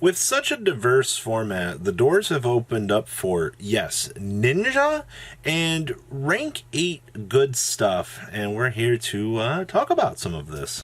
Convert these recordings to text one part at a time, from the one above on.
With such a diverse format, the doors have opened up for, yes, Ninja and rank 8 good stuff, and we're here to talk about some of this.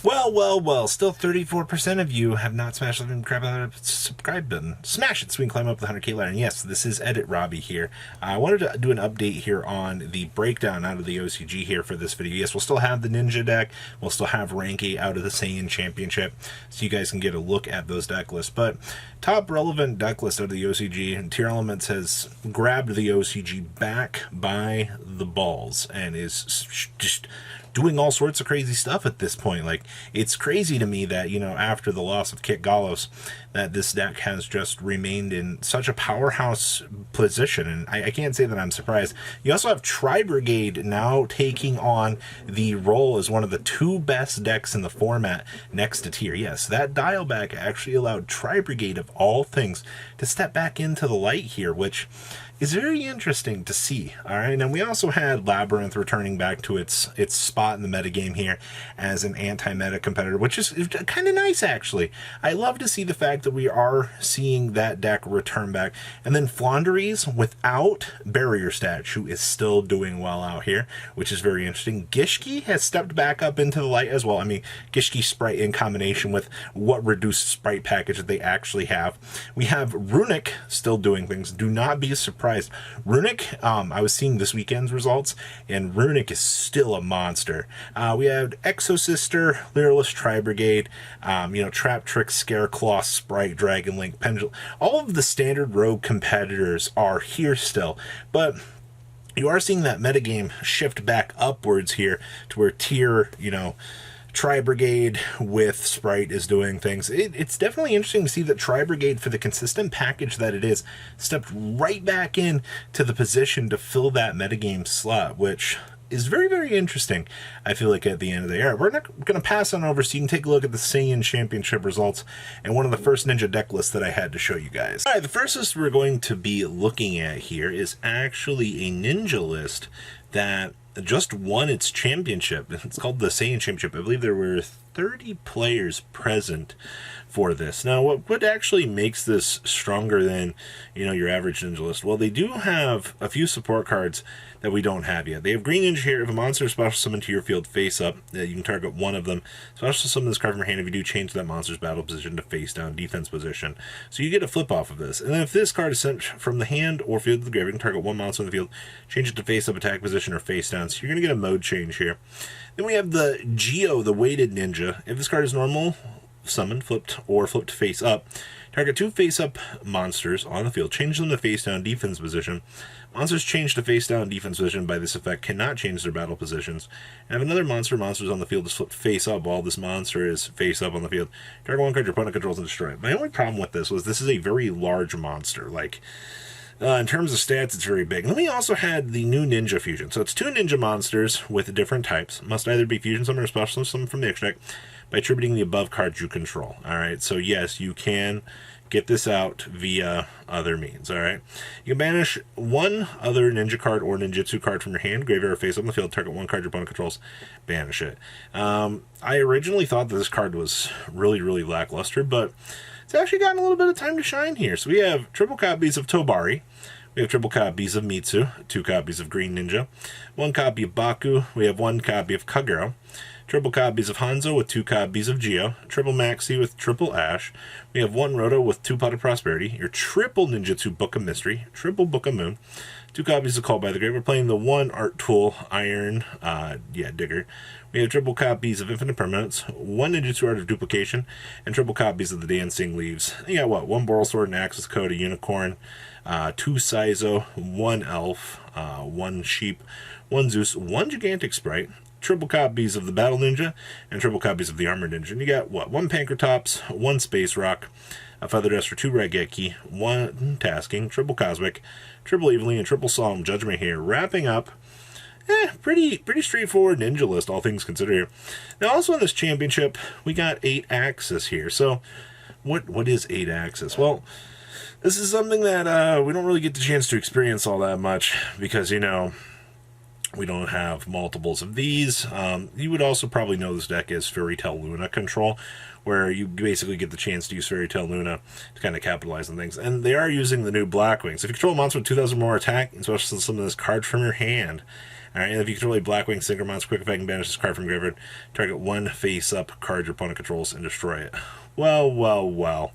Well, still 34% of you have not smashed the subscribe button. Smash it so we can climb up the 100k ladder. And yes, this is Edit Robbie here. I wanted to do an update here on the breakdown out of the OCG here for this video. Yes, we'll still have the Ninja deck. We'll still have rank 8 out of the Saiyan Championship, so you guys can get a look at those deck lists. But top relevant deck list out of the OCG, and Tier Elements has grabbed the OCG back by the balls and is just doing all sorts of crazy stuff at this point. Like, it's crazy to me that, you know, after the loss of Kit Gallos, that this deck has just remained in such a powerhouse position, and I can't say that I'm surprised. You also have Tri-Brigade now taking on the role as one of the 2 best decks in the format next to Tier. Yes, that dial back actually allowed Tri-Brigade, of all things, to step back into the light here, which is very interesting to see. All right, and we also had Labyrinth returning back to its spot in the metagame here as an anti-meta competitor, which is kind of nice, actually. I love to see the fact that we are seeing that deck return back. And then Flaunderies without Barrier Statue is still doing well out here, which is very interesting. Gishki has stepped back up into the light as well. I mean, Gishki Sprite in combination with what reduced Sprite package that they actually have. We have Runic still doing things. Do not be surprised. Runic, I was seeing this weekend's results, and Runic is still a monster. We had Exosister, Lyralist, Tri-Brigade, Trap Trick, Scareclaw, Sprite, Dragon Link, Pendulum. All of the standard rogue competitors are here still, but you are seeing that metagame shift back upwards here to where Tier, Tri-Brigade with Sprite is doing things. It's definitely interesting to see that Tri-Brigade, for the consistent package that it is, stepped right back in to the position to fill that metagame slot, which is very, very interesting, I feel like, at the end of the era. We're not going to pass on over so you can take a look at the Saiyan Championship results and one of the first Ninja deck lists that I had to show you guys. All right, the first list we're going to be looking at here is actually a Ninja list that just won its championship. It's called the Saiyan Championship. I believe there were 30 players present for this. Now, what actually makes this stronger than, your average Ninja list? Well, they do have a few support cards that we don't have yet. They have Green Ninja here. If a monster is special summoned to your field face up, you can target one of them. Special summon this card from your hand if you do change that monster's battle position to face down defense position. So you get a flip off of this. And then if this card is sent from the hand or field to the grave, you can target one monster in the field, change it to face up, attack position, or face down. So you're going to get a mode change here. Then we have the Geo, the weighted ninja. If this card is normal, summoned, flipped, or flipped face up, target 2 face up monsters on the field, change them to face down defense position. Monsters changed to face down defense position by this effect cannot change their battle positions. And if another monster's on the field is flipped face up while this monster is face up on the field, target one card your opponent controls and destroy it. My only problem with this was this is a very large monster. In terms of stats, it's very big. And then we also had the new Ninja Fusion. So it's 2 Ninja monsters with different types. Must either be Fusion Summon or Special Summon from the extra deck by attributing the above cards you control. Alright, so yes, you can get this out via other means. Alright, you can banish one other Ninja card or Ninjutsu card from your hand, graveyard, or face up on the field, target one card your opponent controls, banish it. I originally thought that this card was really, really lackluster, but it's actually gotten a little bit of time to shine here. So we have triple copies of Tobari, we have triple copies of Mitsu, 2 copies of Green Ninja, 1 copy of Baku, we have 1 copy of Kagero, triple copies of Hanzo with 2 copies of Geo, triple Maxi with triple Ash, we have 1 Roto with 2 Pot of Prosperity, your triple Ninjutsu Book of Mystery, triple Book of Moon, 2 copies of Call by the Grave. We're playing the 1 Art Tool Iron, Digger. We have triple copies of Infinite Permanence, 1 Ninjutsu Art of Duplication, and triple copies of the Dancing Leaves. You got 1 Boral Sword, an Axis Code, a Unicorn, 2 Saizo, 1 Elf, 1 Sheep, 1 Zeus, 1 Gigantic Sprite, triple copies of the Battle Ninja, and triple copies of the Armor Ninja. And you got 1 Pankratops, 1 Space Rock, a Feather Duster, 2 Raigeki, 1 Tasking, triple Cosmic, triple Evilly, and triple Solemn Judgment here. Wrapping up, pretty straightforward Ninja list, all things considered here. Now, also in this championship, we got 8 Axis here. So, what is 8 Axis? Well, this is something that we don't really get the chance to experience all that much because, We don't have multiples of these. You would also probably know this deck as Fairy Tale Luna control, where you basically get the chance to use Fairy Tale Luna to kind of capitalize on things. And they are using the new Blackwings. If you control a monster with 2,000 more attack, especially some of this card from your hand. Alright, and if you control a Blackwing Synchro monster, quick effect, and banish this card from graveyard, target one face-up card your opponent controls and destroy it. Well, well, well.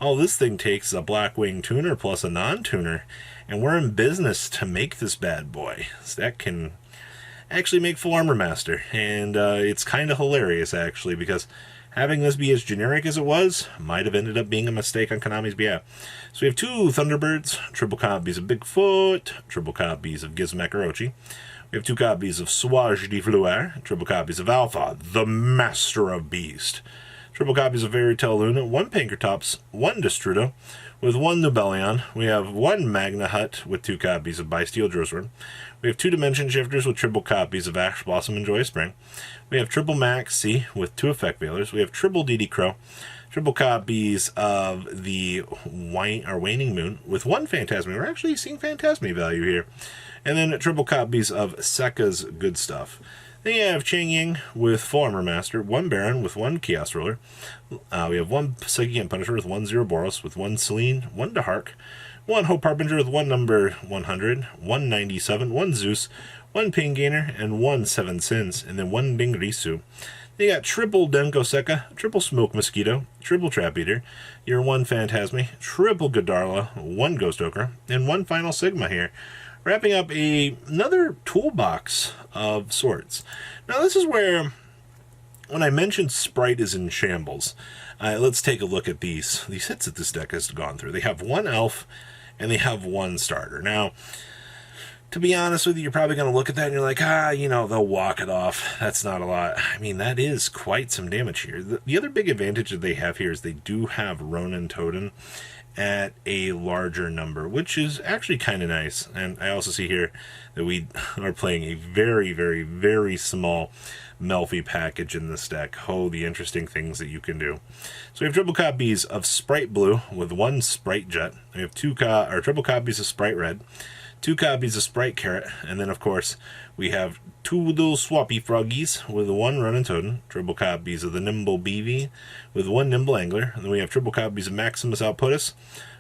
All this thing takes is a Blackwing tuner plus a non-tuner, and we're in business to make this bad boy. This deck can actually make full Armor Master, and it's kind of hilarious, actually, because having this be as generic as it was might have ended up being a mistake on Konami's behalf. So we have 2 Thunderbirds, triple copies of Bigfoot, triple copies of Gizmek Orochi. We have 2 copies of Sauvage de Fleur, triple copies of Alpha, the Master of Beast. Triple copies of Fairy Tale Luna, 1 Pankratops, 1 Destrudo, with 1 Nubelion. We have 1 Magna Hut with 2 copies of Bysteel Drosword. We have 2 Dimension Shifters with triple copies of Ash Blossom and Joyous Spring. We have triple Max C with 2 Effect Veilers. We have triple DD Crow, triple copies of the Waning Moon with 1 Phantasme. We're actually seeing Phantasme value here. And then triple copies of Sekka's Good Stuff. Then you have Chang Ying with full Armor Master, 1 Baron with 1 Chaos Ruler. We have 1 Psychic and Punisher with 1 Zeroboros, with 1 Celine, 1 Dahark, 1 Hope Harbinger with 1 number 100, 1 97, 1 Zeus, 1 Pain Gainer, and 1 Seven Sins, and then 1 Dingrisu. They got triple Denko Sekka, triple Smoke Mosquito, triple Trap Eater, your 1 Phantasme, triple Godarla, 1 Ghost Ochre, and 1 Final Sigma here. Wrapping up another toolbox of sorts. Now this is where, when I mentioned Sprite is in shambles, let's take a look at these hits that this deck has gone through. They have 1 Elf, and they have 1 Starter. Now, to be honest with you, you're probably going to look at that and you're like, they'll walk it off. That's not a lot. I mean, that is quite some damage here. The other big advantage that they have here is they do have Ronin Totem at a larger number, which is actually kind of nice. And I also see here that we are playing a very, very, very small Melfi package in this deck. Oh, the interesting things that you can do. So we have triple copies of Sprite Blue with 1 Sprite Jet. We have triple copies of Sprite Red, 2 copies of Sprite Carrot, and then of course we have 2 little swappy froggies with 1 Ronin Totem, triple copies of the Nimble Beavy with 1 Nimble Angler, and then we have triple copies of Maximus Outputus,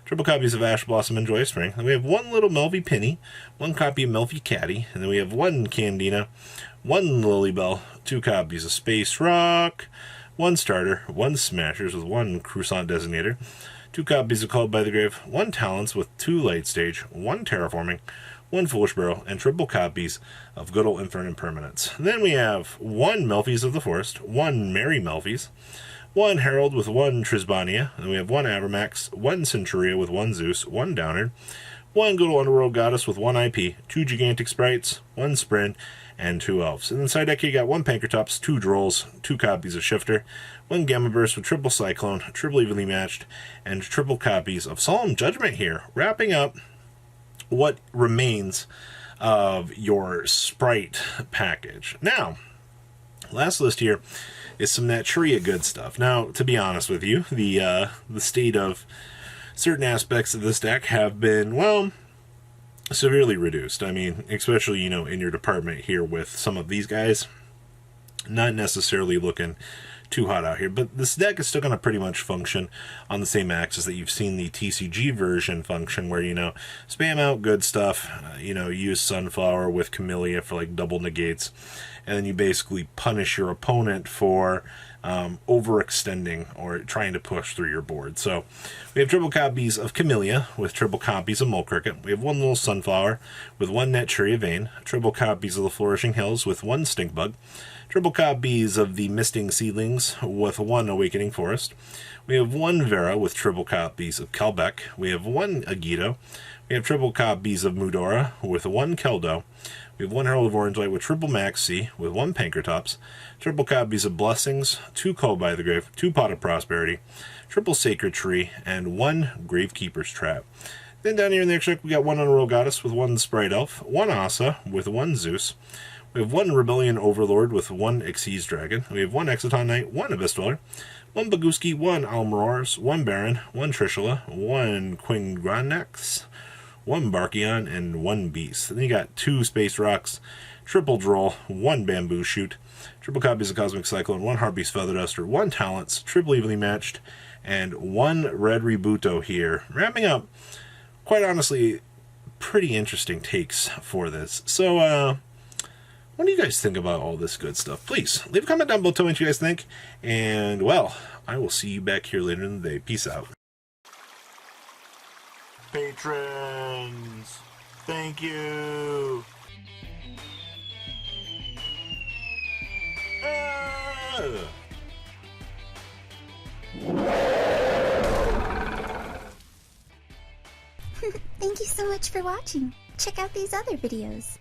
triple copies of Ash Blossom and Joyous Spring, and we have 1 little Melvy Penny, 1 copy of Melvy Caddy, and then we have 1 Candina, 1 Lilybell, 2 copies of Space Rock, 1 Starter, 1 Smashers with 1 Croissant Designator, 2 copies of Called by the Grave, 1 Talents with 2 Late Stage, 1 Terraforming, 1 Foolish Barrel, and triple copies of Good Old Infinite Impermanence. Then we have 1 Melfies of the Forest, 1 Merry Melfies, 1 Herald with 1 Trisbania, and we have 1 Avermax, 1 Centuria with 1 Zeus, 1 Downer, 1 Good Old Underworld Goddess with 1 IP, 2 Gigantic Sprites, 1 Sprint, and 2 Elves. And inside deck you got 1 Pankratops, 2 Drolls, 2 copies of Shifter, 1 Gamma Burst with triple Cyclone, triple Evenly Matched, and triple copies of Solemn Judgment here, wrapping up what remains of your Sprite package. Now, last list here is some Naturia good stuff. Now, to be honest with you, the state of certain aspects of this deck have been, well, severely reduced. I mean, especially, in your department here with some of these guys, not necessarily looking too hot out here, but this deck is still going to pretty much function on the same axis that you've seen the TCG version function, where spam out good stuff, use Sunflower with Camellia for like double negates, and then you basically punish your opponent for overextending or trying to push through your board. So we have triple copies of Camellia with triple copies of Mole Cricket. We have 1 little Sunflower with 1 Naturia Vein, triple copies of the Flourishing Hills with 1 Stink Bug, triple copies of the Misting Seedlings with 1 Awakening Forest. We have 1 Vera with triple copies of Kelbeck. We have 1 Agito. We have triple copies of Mudora with 1 Keldo. We have 1 Herald of Orange Light with triple Maxi with 1 Pankratops, triple copies of Blessings, 2 Called by the Grave, 2 Pot of Prosperity, triple Sacred Tree, and 1 Gravekeeper's Trap. Then down here in the extra deck, we got 1 Unroyal Goddess with 1 Sprite Elf, 1 Asa with 1 Zeus. We have 1 Rebellion Overlord with 1 Xyz Dragon. We have 1 Exoton Knight, 1 Abyss Dweller, 1 Baguski, 1 Almorars, 1 Baron, 1 Trishula, 1 Quingranex, 1 Barkion, and 1 Beast. And then you got 2 Space Rocks, triple droll, 1 bamboo shoot, triple copies of Cosmic Cyclone, 1 Harpy's Feather Duster, 1 Talents, triple evenly matched, and 1 Red Rebuto here. Wrapping up, quite honestly, pretty interesting takes for this. So, what do you guys think about all this good stuff? Please, leave a comment down below telling me what you guys think. And, well, I will see you back here later in the day. Peace out. Patrons, thank you. Thank you so much for watching. Check out these other videos.